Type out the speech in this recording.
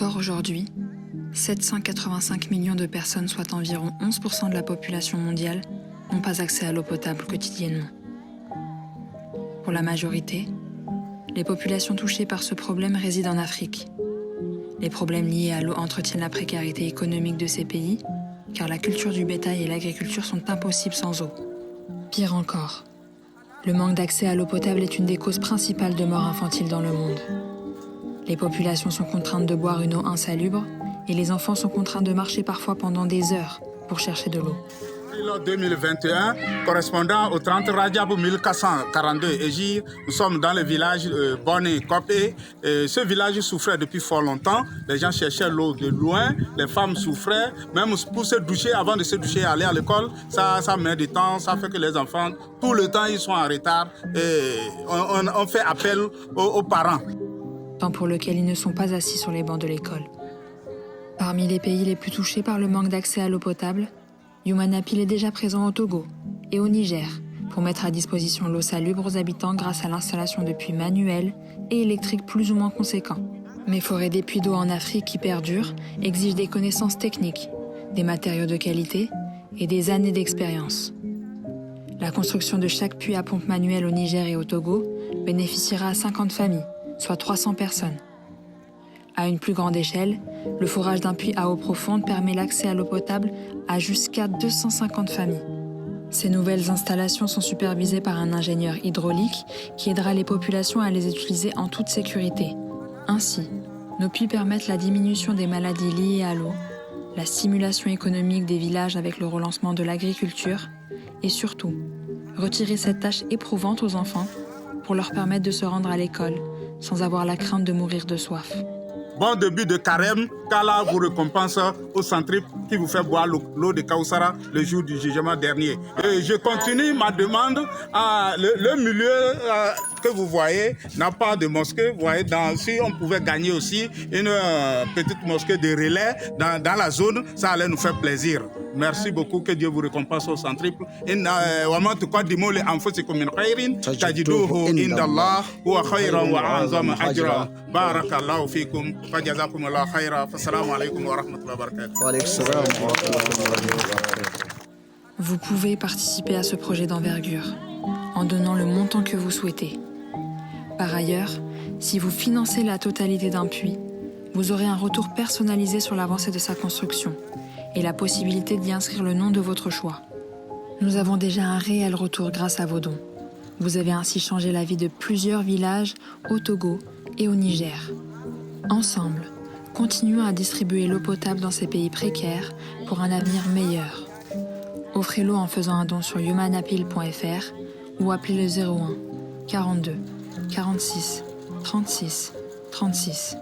Encore aujourd'hui, 785 millions de personnes, soit environ 11% de la population mondiale, n'ont pas accès à l'eau potable quotidiennement. Pour la majorité, les populations touchées par ce problème résident en Afrique. Les problèmes liés à l'eau entretiennent la précarité économique de ces pays, car la culture du bétail et l'agriculture sont impossibles sans eau. Pire encore, le manque d'accès à l'eau potable est une des causes principales de morts infantiles dans le monde. Les populations sont contraintes de boire une eau insalubre et les enfants sont contraints de marcher parfois pendant des heures pour chercher de l'eau. 2021, correspondant au 30 Rajab 1442 Égir, nous sommes dans le village Bonné Kopé. Ce village souffrait depuis fort longtemps. Les gens cherchaient l'eau de loin, les femmes souffraient. Même pour se doucher, avant de se doucher, aller à l'école, ça met du temps, ça fait que les enfants, tout le temps, ils sont en retard. Et on fait appel aux parents. Temps pour lequel ils ne sont pas assis sur les bancs de l'école. Parmi les pays les plus touchés par le manque d'accès à l'eau potable, Human-Appeal est déjà présent au Togo et au Niger pour mettre à disposition l'eau salubre aux habitants grâce à l'installation de puits manuels et électriques plus ou moins conséquents. Mais forer des puits d'eau en Afrique qui perdurent exige des connaissances techniques, des matériaux de qualité et des années d'expérience. La construction de chaque puits à pompe manuelle au Niger et au Togo bénéficiera à 50 familles, soit 300 personnes. À une plus grande échelle, le forage d'un puits à eau profonde permet l'accès à l'eau potable à jusqu'à 250 familles. Ces nouvelles installations sont supervisées par un ingénieur hydraulique qui aidera les populations à les utiliser en toute sécurité. Ainsi, nos puits permettent la diminution des maladies liées à l'eau, la stimulation économique des villages avec le relancement de l'agriculture et surtout, retirer cette tâche éprouvante aux enfants pour leur permettre de se rendre à l'école sans avoir la crainte de mourir de soif. Bon début de carême, qu'Allah vous récompense au centripe qui vous fait boire l'eau de Kawsara le jour du jugement dernier. Et je continue ma demande. Le milieu que vous voyez n'a pas de mosquée. Vous voyez, si on pouvait gagner aussi une petite mosquée de relais dans la zone, ça allait nous faire plaisir. Merci beaucoup, que Dieu vous récompense au centriple. وما تقدموا لأنفسكم من خير تجدوه عند الله هو خيرا وأعظم أجرا بارك الله فيكم فجزاكم الله خيرا فالسلام عليكم ورحمة الله وبركاته. وعليكم السلام ورحمة الله وبركاته. Vous pouvez participer à ce projet d'envergure en donnant le montant que vous souhaitez. Par ailleurs, si vous financez la totalité d'un puits, vous aurez un retour personnalisé sur l'avancée de sa construction et la possibilité d'y inscrire le nom de votre choix. Nous avons déjà un réel retour grâce à vos dons. Vous avez ainsi changé la vie de plusieurs villages au Togo et au Niger. Ensemble, continuons à distribuer l'eau potable dans ces pays précaires pour un avenir meilleur. Offrez-l'eau en faisant un don sur humanappeal.fr ou appelez le 01 42 46 36 36.